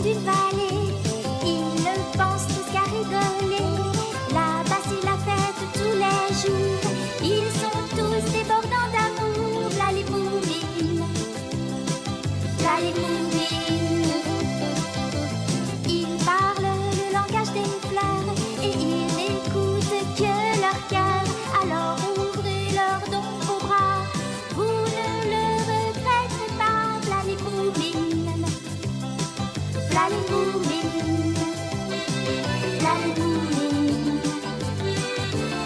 d'une vallée. Ils ne pensent tous qu'à rigoler. Là-bas c'est la fête tous les jours. Ils sont tous débordants d'amour. V'là les bourrines, v'là les bourrines. Ils parlent le langage des fleurs et ils n'écoutent que leur cœur. Alors ouvrez leurs dons vos bras, vous ne le regretterez pas. V'là les bourrines, v'là les bourrines, v'là les bourrines,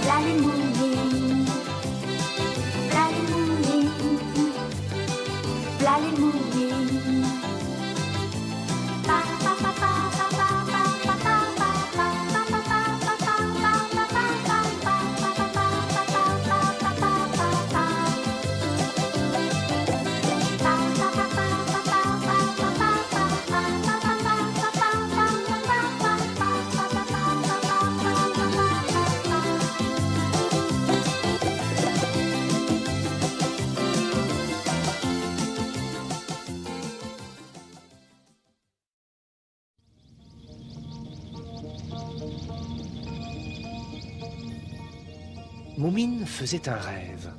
v'là les bourrines, v'là les bourrines, v'là les bourrines. Moumine faisait un rêve.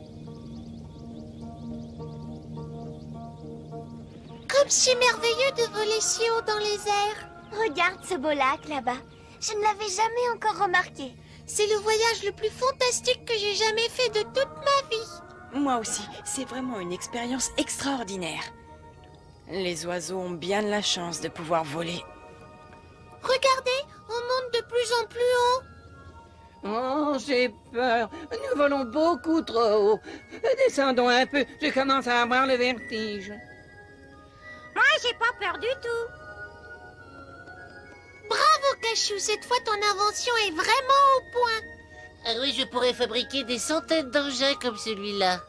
Comme c'est merveilleux de voler si haut dans les airs. Regarde ce beau lac là-bas. Je ne l'avais jamais encore remarqué. C'est le voyage le plus fantastique que j'ai jamais fait de toute ma vie. Moi aussi, c'est vraiment une expérience extraordinaire. Les oiseaux ont bien de la chance de pouvoir voler. Regardez, on monte de plus en plus haut. Oh, j'ai peur. Nous volons beaucoup trop haut. Descendons un peu. Je commence à avoir le vertige. Moi, j'ai pas peur du tout. Bravo, Cachou. Cette fois, ton invention est vraiment au point. Ah oui, je pourrais fabriquer des centaines d'engins comme celui-là.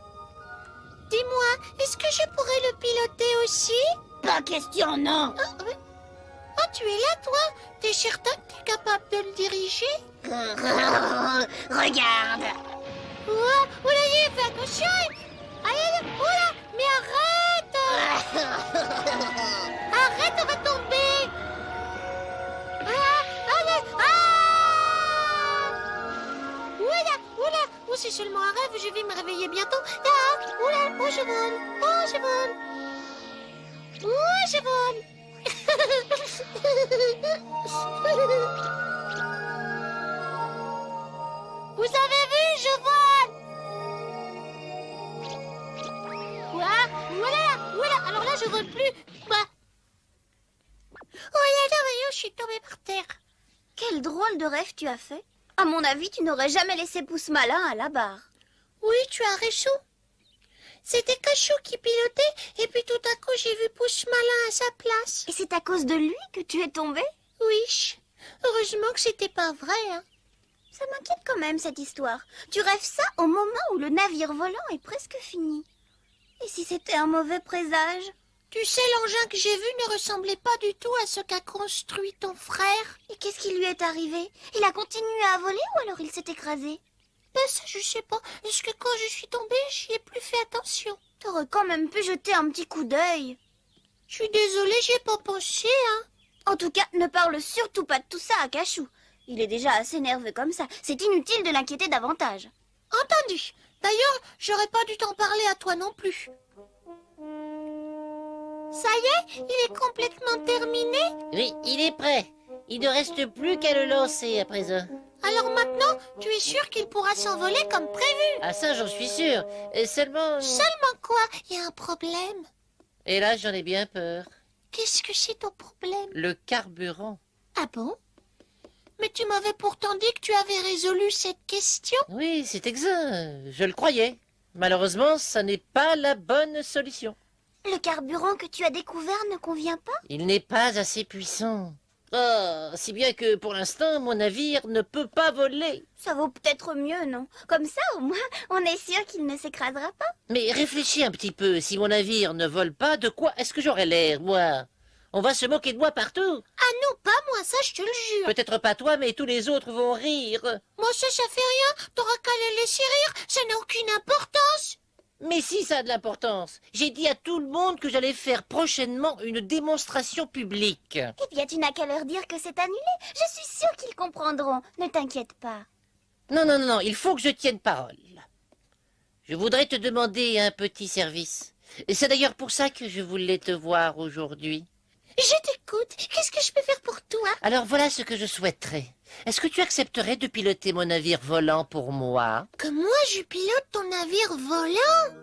Dis-moi, est-ce que je pourrais le piloter aussi? Pas question, non. Oh, tu es là, toi? T'es certain que t'es capable de le diriger? Regarde. Oula, j'ai fait attention. Aïe, oula, mais arrête. Arrête, on va tomber. Oula, c'est seulement un rêve, je vais me réveiller bientôt. Oula, je vole. Je vole. Vous avez vu, je vole. Voilà, alors là je vole plus. Oh là, je suis tombée par terre. Quel drôle de rêve tu as fait. À mon avis, tu n'aurais jamais laissé Pouce Malin à la barre. Oui, tu as raison. C'était Cachou qui pilotait, et puis tout à coup j'ai vu Pouce Malin à sa place. Et c'est à cause de lui que tu es tombée? Oui, heureusement que c'était pas vrai, hein. Ça m'inquiète quand même, cette histoire. Tu rêves ça au moment où le navire volant est presque fini. Et si c'était un mauvais présage? Tu sais, l'engin que j'ai vu ne ressemblait pas du tout à ce qu'a construit ton frère. Et qu'est-ce qui lui est arrivé? Il a continué à voler ou alors il s'est écrasé? Ben ça, je sais pas. Est-ce que quand je suis tombée, j'y ai plus fait attention? T'aurais quand même pu jeter un petit coup d'œil. Je suis désolée, j'ai pas pensé, hein. En tout cas, ne parle surtout pas de tout ça à Cachou. Il est déjà assez nerveux comme ça. C'est inutile de l'inquiéter davantage. Entendu. D'ailleurs, j'aurais pas dû t'en parler à toi non plus. Ça y est, il est complètement terminé. Oui, il est prêt. Il ne reste plus qu'à le lancer à présent. Alors maintenant, tu es sûr qu'il pourra s'envoler comme prévu? Ah ça, j'en suis sûr. Seulement... Seulement quoi? Il y a un problème. Et là, j'en ai bien peur. Qu'est-ce que c'est ton problème? Le carburant. Ah bon? Mais tu m'avais pourtant dit que tu avais résolu cette question. Oui, c'est exact. Je le croyais. Malheureusement, ça n'est pas la bonne solution. Le carburant que tu as découvert ne convient pas? Il n'est pas assez puissant. Oh, si bien que pour l'instant, mon navire ne peut pas voler. Ça vaut peut-être mieux, non? Comme ça, au moins, on est sûr qu'il ne s'écrasera pas. Mais réfléchis un petit peu. Si mon navire ne vole pas, de quoi est-ce que j'aurais l'air, moi? On va se moquer de moi partout. Ah non, pas moi, ça je te le jure. Peut-être pas toi, mais tous les autres vont rire. Moi ça fait rien. T'auras qu'à les laisser rire. Ça n'a aucune importance. Mais si, ça a de l'importance. J'ai dit à tout le monde que j'allais faire prochainement une démonstration publique. Eh bien, tu n'as qu'à leur dire que c'est annulé. Je suis sûre qu'ils comprendront. Ne t'inquiète pas. Non, il faut que je tienne parole. Je voudrais te demander un petit service. Et c'est d'ailleurs pour ça que je voulais te voir aujourd'hui. Je t'écoute. Qu'est-ce que je peux faire pour toi? Alors voilà ce que je souhaiterais. Est-ce que tu accepterais de piloter mon navire volant pour moi? Que moi, je pilote ton navire volant?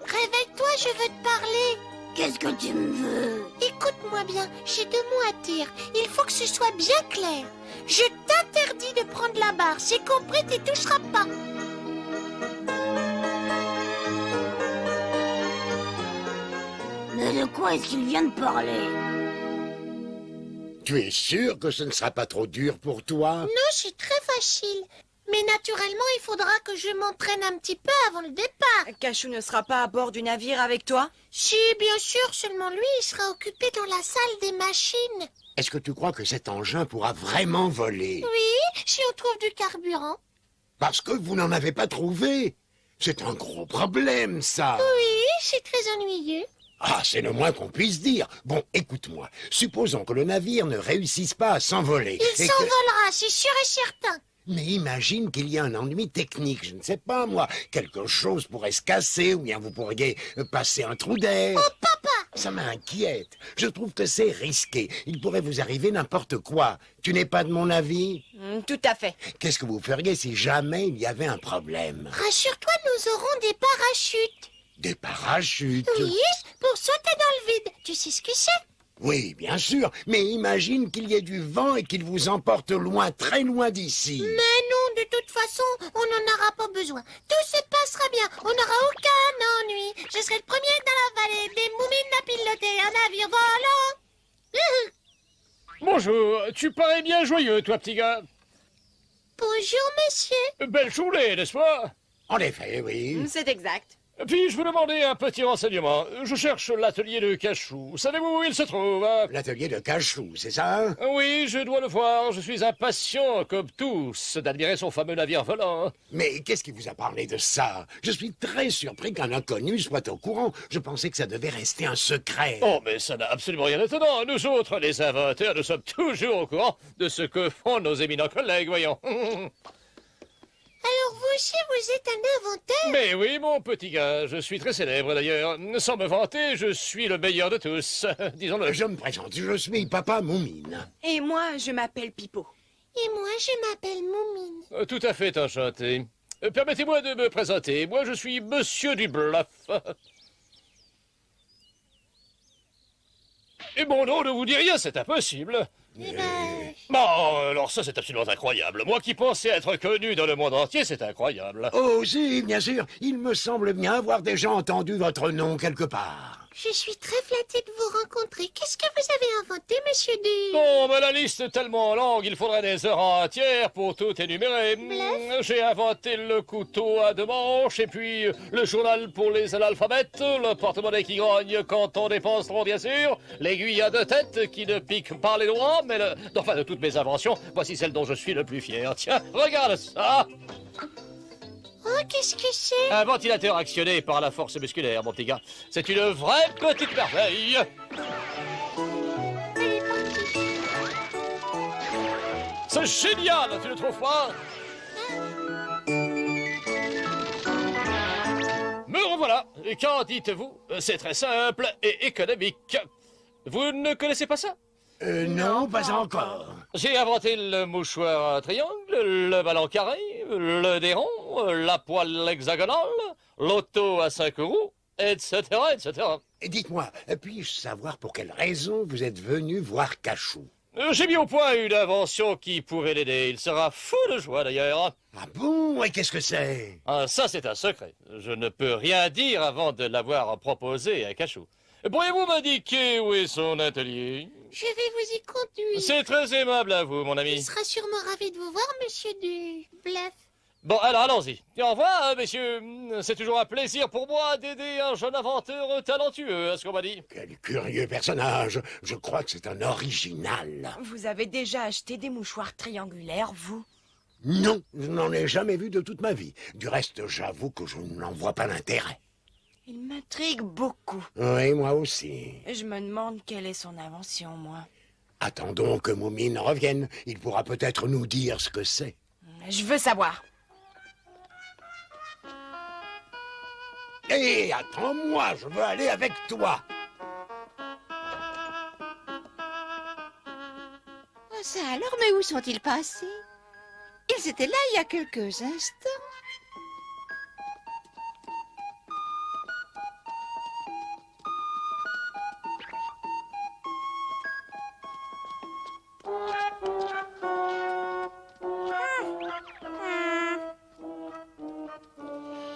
Réveille-toi, je veux te parler. Qu'est-ce que tu me veux? Écoute-moi bien, j'ai 2 mots à dire. Il faut que ce soit bien clair. Je t'interdis de prendre la barre. C'est compris, tu toucheras pas. Mais de quoi est-ce qu'il vient de parler? Tu es sûr que ce ne sera pas trop dur pour toi? Non, c'est très facile. Mais naturellement, il faudra que je m'entraîne un petit peu avant le départ. Cachou ne sera pas à bord du navire avec toi? Si, bien sûr, seulement lui, il sera occupé dans la salle des machines. Est-ce que tu crois que cet engin pourra vraiment voler? Oui, si on trouve du carburant. Parce que vous n'en avez pas trouvé. C'est un gros problème, ça. Oui, c'est très ennuyeux. Ah, c'est le moins qu'on puisse dire. Bon, écoute-moi. Supposons que le navire ne réussisse pas à s'envoler. Il s'envolera, c'est sûr et certain. Mais imagine qu'il y a un ennui technique, je ne sais pas moi. Quelque chose pourrait se casser, ou bien vous pourriez passer un trou d'air. Oh, papa! Ça m'inquiète. Je trouve que c'est risqué. Il pourrait vous arriver n'importe quoi. Tu n'es pas de mon avis? Tout à fait. Qu'est-ce que vous feriez si jamais il y avait un problème? Rassure-toi, nous aurons des parachutes. Des parachutes? Oui, pour sauter dans le vide. Tu sais ce que c'est? Oui, bien sûr. Mais imagine qu'il y ait du vent et qu'il vous emporte loin, très loin d'ici. Mais non, de toute façon, on n'en aura pas besoin. Tout se passera bien. On n'aura aucun ennui. Je serai le premier dans la vallée des Moumines à piloter un navire volant. Bonjour, tu parais bien joyeux, toi, petit gars. Bonjour, monsieur. Belle journée, n'est-ce pas? En effet, oui. C'est exact. Puis-je vous demander un petit renseignement? Je cherche l'atelier de Cachou. Savez-vous où il se trouve, hein? L'atelier de Cachou, c'est ça? Oui, je dois le voir. Je suis impatient, comme tous, d'admirer son fameux navire volant. Mais qu'est-ce qui vous a parlé de ça? Je suis très surpris qu'un inconnu soit au courant. Je pensais que ça devait rester un secret. Oh, mais ça n'a absolument rien d'étonnant. Nous autres, les inventeurs, nous sommes toujours au courant de ce que font nos éminents collègues, voyons. Alors vous aussi, vous êtes un inventeur? Mais oui, mon petit gars, je suis très célèbre d'ailleurs. Sans me vanter, je suis le meilleur de tous. Disons-le. Je me présente, je suis Papa Moumine. Et moi, je m'appelle Pipo. Et moi, je m'appelle Moumine. Tout à fait enchanté. Permettez-moi de me présenter. Moi, je suis Monsieur du Bluff. Et mon nom ne vous dit rien, c'est impossible. Eh ben, Bon, alors ça, c'est absolument incroyable. Moi qui pensais être connu dans le monde entier, c'est incroyable. Oh, si, bien sûr. Il me semble bien avoir déjà entendu votre nom quelque part. je suis très flattée de vous rencontrer. Qu'est-ce que vous avez inventé, monsieur Du... Bon, mais la liste est tellement longue, il faudrait des heures entières pour tout énumérer. J'ai inventé le couteau à 2 manches, et puis le journal pour les analphabètes, le porte-monnaie qui grogne quand on dépense trop, bien sûr, l'aiguille à 2 têtes qui ne pique pas les doigts, mais enfin, de toutes mes inventions, voici celle dont je suis le plus fier. Tiens, regarde ça! Oh, qu'est-ce que c'est? Un ventilateur actionné par la force musculaire, mon petit gars. C'est une vraie petite merveille. Elle est partie. C'est génial, tu ne trouves pas? Me revoilà. Qu'en dites-vous? C'est très simple et économique. Vous ne connaissez pas ça? Non, pas encore. J'ai inventé le mouchoir à triangle, le ballon carré, le déron, la poêle hexagonale, l'auto à 5 roues, etc., etc. Et dites-moi, puis-je savoir pour quelle raison vous êtes venu voir Cachou? J'ai mis au point une invention qui pourrait l'aider. Il sera fou de joie, d'ailleurs. Ah bon? Et qu'est-ce que c'est? Ah, ça, c'est un secret. Je ne peux rien dire avant de l'avoir proposé à Cachou. Pourriez-vous m'indiquer où est son atelier? Je vais vous y conduire. C'est très aimable à vous, mon Il ami. sera sûrement ravi de vous voir, monsieur du bluff. Bon, alors allons-y. Et au revoir, messieurs. C'est toujours un plaisir pour moi d'aider un jeune inventeur talentueux, à ce qu'on m'a dit. Quel curieux personnage. Je crois que c'est un original. Vous avez déjà acheté des mouchoirs triangulaires, vous? Non, je n'en ai jamais vu de toute ma vie. Du reste, j'avoue que je n'en vois pas l'intérêt. Il m'intrigue beaucoup. Oui, moi aussi. Je me demande quelle est son invention, moi. Attendons que Moumine revienne. Il pourra peut-être nous dire ce que c'est. Je veux savoir. Hé, attends-moi, je veux aller avec toi. Oh, ça alors, mais où sont-ils passés? Ils étaient là il y a quelques instants.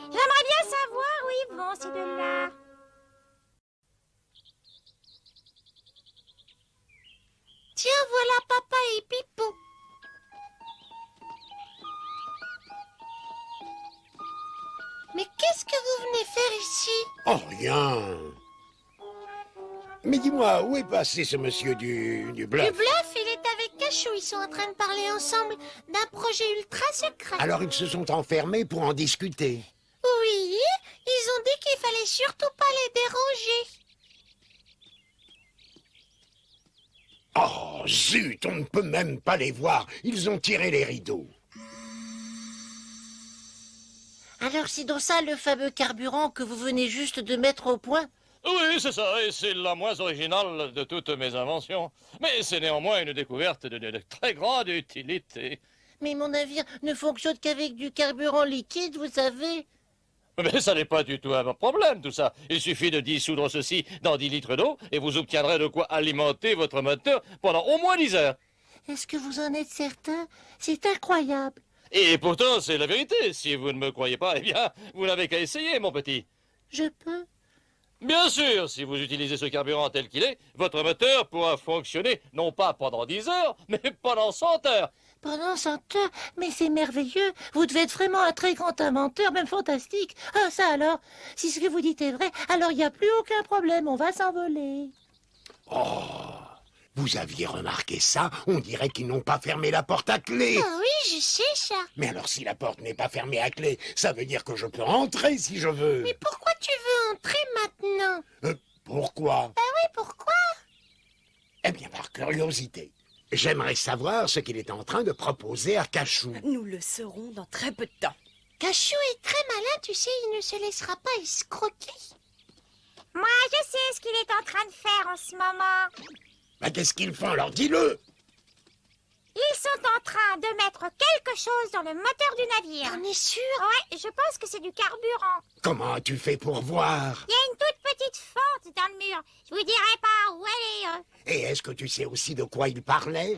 J'aimerais bien savoir où ils vont, ces deux-là. Tiens, voilà papa et Pipo. Mais qu'est-ce que vous venez faire ici? Oh, rien. Mais dis-moi, où est passé ce monsieur du Du bluff? bluff, il est avec Cachou. Ils sont en train de parler ensemble d'un projet ultra secret. Alors ils se sont enfermés pour en discuter. Oui, ils ont dit qu'il fallait surtout pas les déranger. Oh, zut, on ne peut même pas les voir. Ils ont tiré les rideaux. Alors c'est donc ça le fameux carburant que vous venez juste de mettre au point? Oui, c'est ça, et c'est la moins originale de toutes mes inventions. Mais c'est néanmoins une découverte de très grande utilité. Mais mon navire ne fonctionne qu'avec du carburant liquide, vous savez. Mais ça n'est pas du tout un problème, tout ça. Il suffit de dissoudre ceci dans 10 litres d'eau et vous obtiendrez de quoi alimenter votre moteur pendant au moins 10 heures. Est-ce que vous en êtes certain? C'est incroyable. Et pourtant, c'est la vérité. Si vous ne me croyez pas, eh bien, vous n'avez qu'à essayer, mon petit. Je peux? Bien sûr, si vous utilisez ce carburant tel qu'il est, votre moteur pourra fonctionner non pas pendant 10 heures, mais pendant 100 heures. Pendant 100 heures? Mais c'est merveilleux. Vous devez être vraiment un très grand inventeur, même fantastique. Ah, ça alors, si ce que vous dites est vrai, alors il n'y a plus aucun problème, on va s'envoler. Oh, vous aviez remarqué ça? On dirait qu'ils n'ont pas fermé la porte à clé. Ah oui, je sais ça. Mais alors si la porte n'est pas fermée à clé, ça veut dire que je peux rentrer si je veux. Mais pourquoi tu veux entrer maintenant? Pourquoi? Oui, pourquoi? Eh bien, par curiosité. J'aimerais savoir ce qu'il est en train de proposer à Cachou. Nous le saurons dans très peu de temps. Cachou est très malin, tu sais, il ne se laissera pas escroquer. Moi, je sais ce qu'il est en train de faire en ce moment. Bah, qu'est-ce qu'ils font? Alors dis-le. Ils sont en train de mettre quelque chose dans le moteur du navire. T'en es sûr? Ouais, je pense que c'est du carburant. Comment as-tu fait pour voir? Il y a une toute petite fente dans le mur. Je vous dirai pas où elle est. Et est-ce que tu sais aussi de quoi il parlait?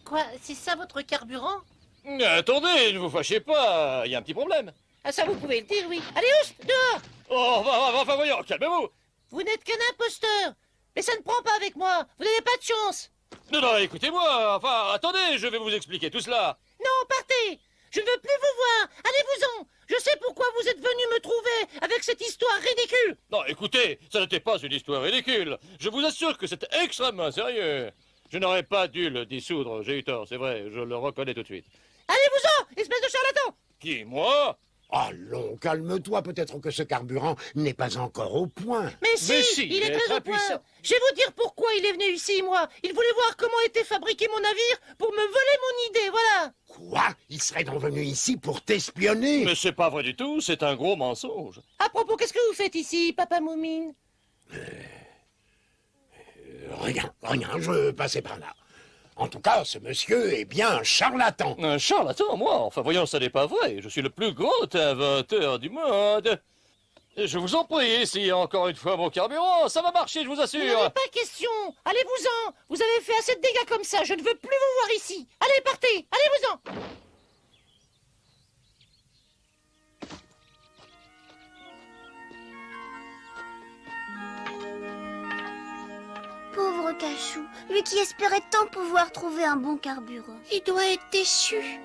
Quoi, c'est ça votre carburant? Attendez, ne vous fâchez pas, il y a un petit problème. Ah ça vous pouvez le dire, oui. Allez, oust, dehors! Oh, enfin, voyons, calmez-vous. Vous n'êtes qu'un imposteur. Mais ça ne prend pas avec moi. Vous n'avez pas de chance. Non, écoutez-moi, enfin, attendez, je vais vous expliquer tout cela. Non, partez. Je ne veux plus vous voir. Allez-vous-en. Je sais pourquoi vous êtes venu me trouver avec cette histoire ridicule. Non, écoutez, ça n'était pas une histoire ridicule. Je vous assure que c'était extrêmement sérieux. Je n'aurais pas dû le dissoudre, j'ai eu tort, c'est vrai, je le reconnais tout de suite. Allez-vous-en, espèce de charlatan. Qui, moi? Allons, calme-toi, peut-être que ce carburant n'est pas encore au point. Mais si, il est très au point. Je vais vous dire pourquoi il est venu ici, moi. Il voulait voir comment était fabriqué mon navire pour me voler mon idée, voilà. Quoi? Il serait donc venu ici pour t'espionner? Mais c'est pas vrai du tout, c'est un gros mensonge. À propos, qu'est-ce que vous faites ici, Papa Moumine? Rien, je passais par là. En tout cas, ce monsieur est bien un charlatan. Un charlatan, moi? Enfin, voyons, ça n'est pas vrai. Je suis le plus grand inventeur du monde. Je vous en prie, essayez encore une fois mon carburant. Ça va marcher, je vous assure. Il n'y avait pas question. Allez-vous-en. Vous avez fait assez de dégâts comme ça. Je ne veux plus vous voir ici. Allez, partez. Allez-vous-en. cachou, lui qui espérait tant pouvoir trouver un bon carburant. Il doit être déçu.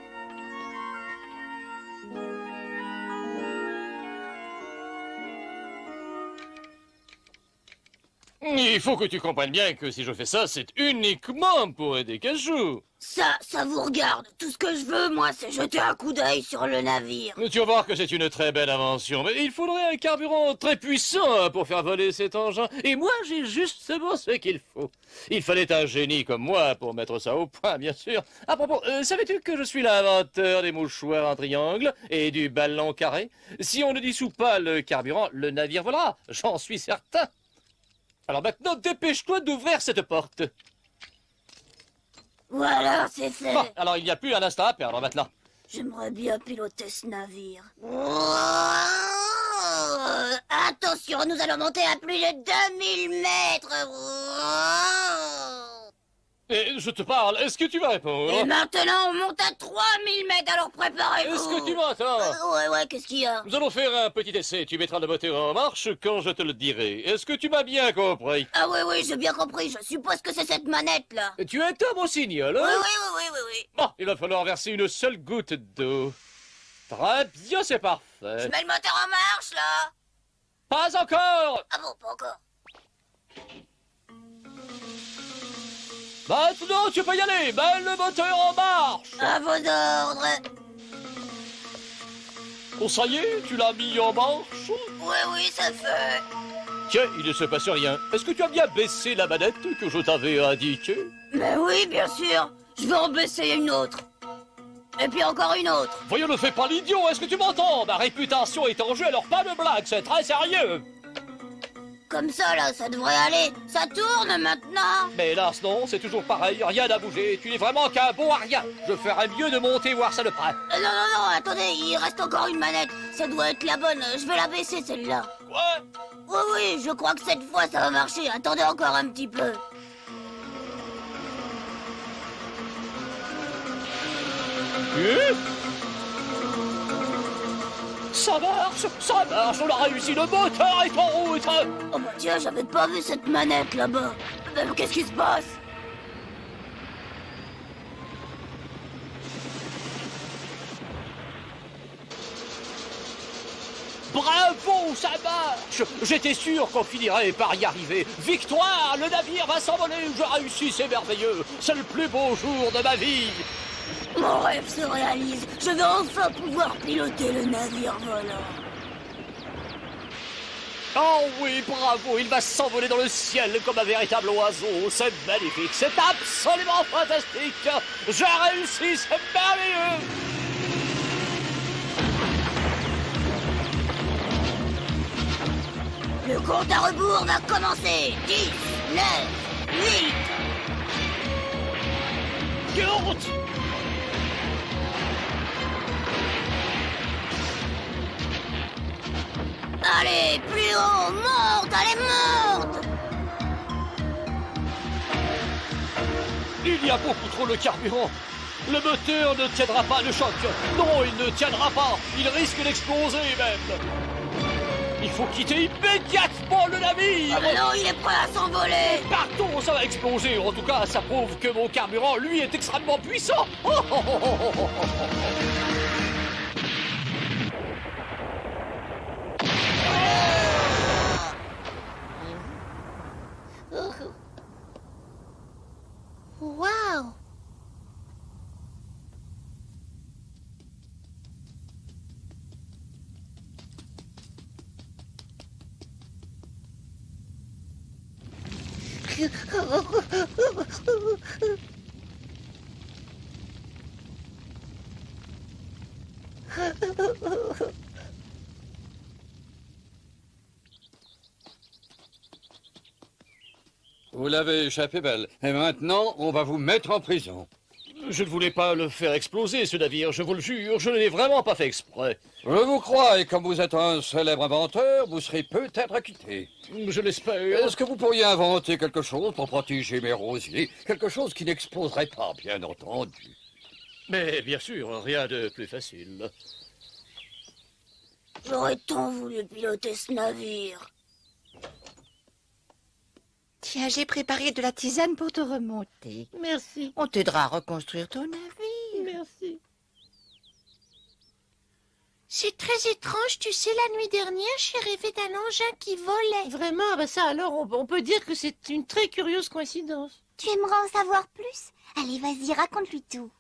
Il faut que tu comprennes bien que si je fais ça, c'est uniquement pour aider Cachou. Ça vous regarde. Tout ce que je veux, moi, c'est jeter un coup d'œil sur le navire. Tu vas voir que c'est une très belle invention, mais il faudrait un carburant très puissant pour faire voler cet engin. Et moi, j'ai justement ce qu'il faut. Il fallait un génie comme moi pour mettre ça au point, bien sûr. À propos, savais-tu que je suis l'inventeur des mouchoirs en triangle et du ballon carré? Si on ne dissout pas le carburant, le navire volera, j'en suis certain. Alors maintenant, dépêche-toi d'ouvrir cette porte. Voilà, c'est fait. Bon, alors il n'y a plus un instant à perdre maintenant. J'aimerais bien piloter ce navire. Attention, nous allons monter à plus de 2000 mètres. Et je te parle, est-ce que tu vas répondre? Et maintenant, on monte à 3000 mètres, alors préparez-vous. Est-ce que tu m'entends? Ouais, qu'est-ce qu'il y a? Nous allons faire un petit essai. Tu mettras le moteur en marche quand je te le dirai. Est-ce que tu m'as bien compris? Ah oui, j'ai bien compris. Je suppose que c'est cette manette-là. Tu es un au signal, hein? Oui. Bon, il va falloir verser une seule goutte d'eau. Très bien, c'est parfait. Je mets le moteur en marche, là. Pas encore! Ah bon, pas encore. Maintenant, tu peux y aller. Mets le moteur en marche. À vos ordres. Oh, ça y est, tu l'as mis en marche? Oui, ça fait. Tiens, il ne se passe rien. Est-ce que tu as bien baissé la manette que je t'avais indiquée? Mais oui, bien sûr. Je vais en baisser une autre. Et puis encore une autre. Voyons, ne fais pas l'idiot, est-ce que tu m'entends? Ma réputation est en jeu, alors pas de blague, c'est très sérieux. Comme ça, là, ça devrait aller. Ça tourne maintenant. Mais hélas, non, c'est toujours pareil, rien n'a bougé. Tu n'es vraiment qu'un bon à rien. Je ferais mieux de monter voir ça de près. Non, attendez, il reste encore une manette. Ça doit être la bonne. Je vais la baisser, celle-là. Quoi? Oui, je crois que cette fois, ça va marcher. Attendez encore un petit peu. Ça marche, on a réussi, le moteur est en route. Oh bah tiens, j'avais pas vu cette manette là-bas. Mais qu'est-ce qui se passe? Bravo, ça marche. J'étais sûr qu'on finirait par y arriver. Victoire, le navire va s'envoler, je réussis, c'est merveilleux. C'est le plus beau jour de ma vie. Mon rêve se réalise. Je vais enfin pouvoir piloter le navire volant. Oh oui, bravo, il va s'envoler dans le ciel comme un véritable oiseau. C'est magnifique, c'est absolument fantastique. J'ai réussi, c'est merveilleux. Le compte à rebours va commencer. 10, 9, 8. Quelle honte! Allez, plus haut, monte, allez, monte. Il y a beaucoup trop de carburant. Le moteur ne tiendra pas le choc. Non, il ne tiendra pas. Il risque d'exploser même. Il faut quitter immédiatement le navire. Ah mais non, il est prêt à s'envoler. Partons, ça va exploser. En tout cas, ça prouve que mon carburant, lui, est extrêmement puissant. Waouh. Vous l'avez échappé belle. Et maintenant, on va vous mettre en prison. Je ne voulais pas le faire exploser, ce navire, je vous le jure. Je ne l'ai vraiment pas fait exprès. Je vous crois, et comme vous êtes un célèbre inventeur, vous serez peut-être acquitté. Je l'espère. Est-ce que vous pourriez inventer quelque chose pour protéger mes rosiers? Quelque chose qui n'exploserait pas, bien entendu. Mais bien sûr, rien de plus facile. J'aurais tant voulu piloter ce navire. Tiens, j'ai préparé de la tisane pour te remonter. Merci, On t'aidera à reconstruire ton navire. merci. C'est très étrange, tu sais, la nuit dernière, j'ai rêvé d'un engin qui volait. Vraiment, ah bah ça alors, on peut dire que c'est une très curieuse coïncidence. Tu aimerais en savoir plus? Allez, vas-y, raconte-lui tout.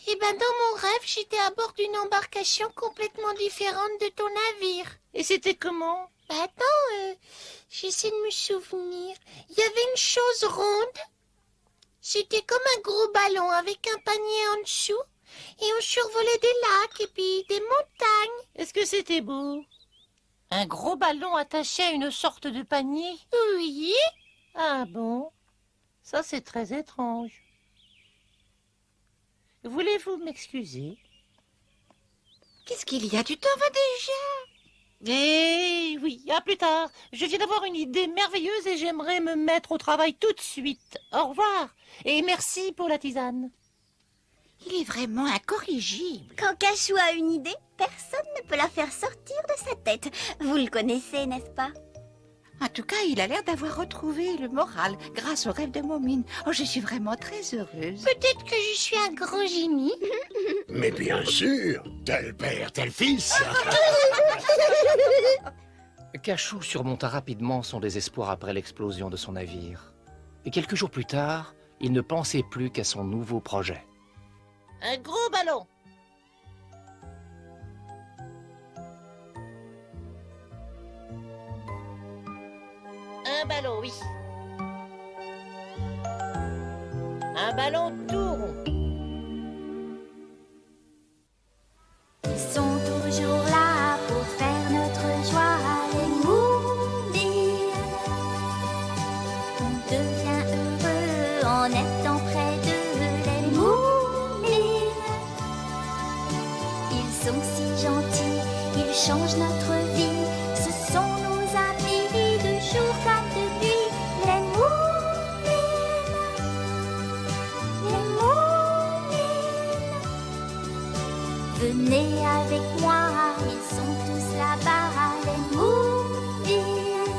Eh ben, dans mon rêve, j'étais à bord d'une embarcation complètement différente de ton navire. Et c'était comment? Bah attends, j'essaie de me souvenir. Il y avait une chose ronde. C'était comme un gros ballon avec un panier en dessous. Et on survolait des lacs et puis des montagnes. Est-ce que c'était beau? Un gros ballon attaché à une sorte de panier? Oui. Ah bon? Ça c'est très étrange. Voulez-vous m'excuser? Qu'est-ce qu'il y a? Tu t'en vas déjà? Eh oui, à plus tard. Je viens d'avoir une idée merveilleuse et j'aimerais me mettre au travail tout de suite. Au revoir. Et merci pour la tisane. Il est vraiment incorrigible. Quand Cachou a une idée, personne ne peut la faire sortir de sa tête. Vous le connaissez, n'est-ce pas? En tout cas, il a l'air d'avoir retrouvé le moral grâce au rêve de Momine. Oh, je suis vraiment très heureuse. Peut-être que je suis un grand génie. Mais bien sûr, tel père, tel fils. Cachou surmonta rapidement son désespoir après l'explosion de son navire. Et quelques jours plus tard, il ne pensait plus qu'à son nouveau projet. Un gros ballon. Un ballon, oui. Un ballon tout rond. Ils sont toujours là pour faire notre joie, les moulines. On devient heureux en étant près d'eux, les moulines. Ils sont si gentils, ils changent notre vie. Ce sont nos amis de jour comme de nuit, les moulines. Les moulines. Venez avec moi, ils sont tous là-bas, les moulines.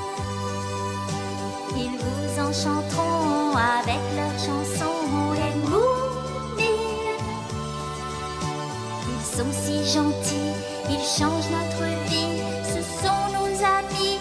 Ils vous enchanteront avec leurs chansons, les moulines. Ils sont si gentils, ils changent notre vie, ce sont nos amis.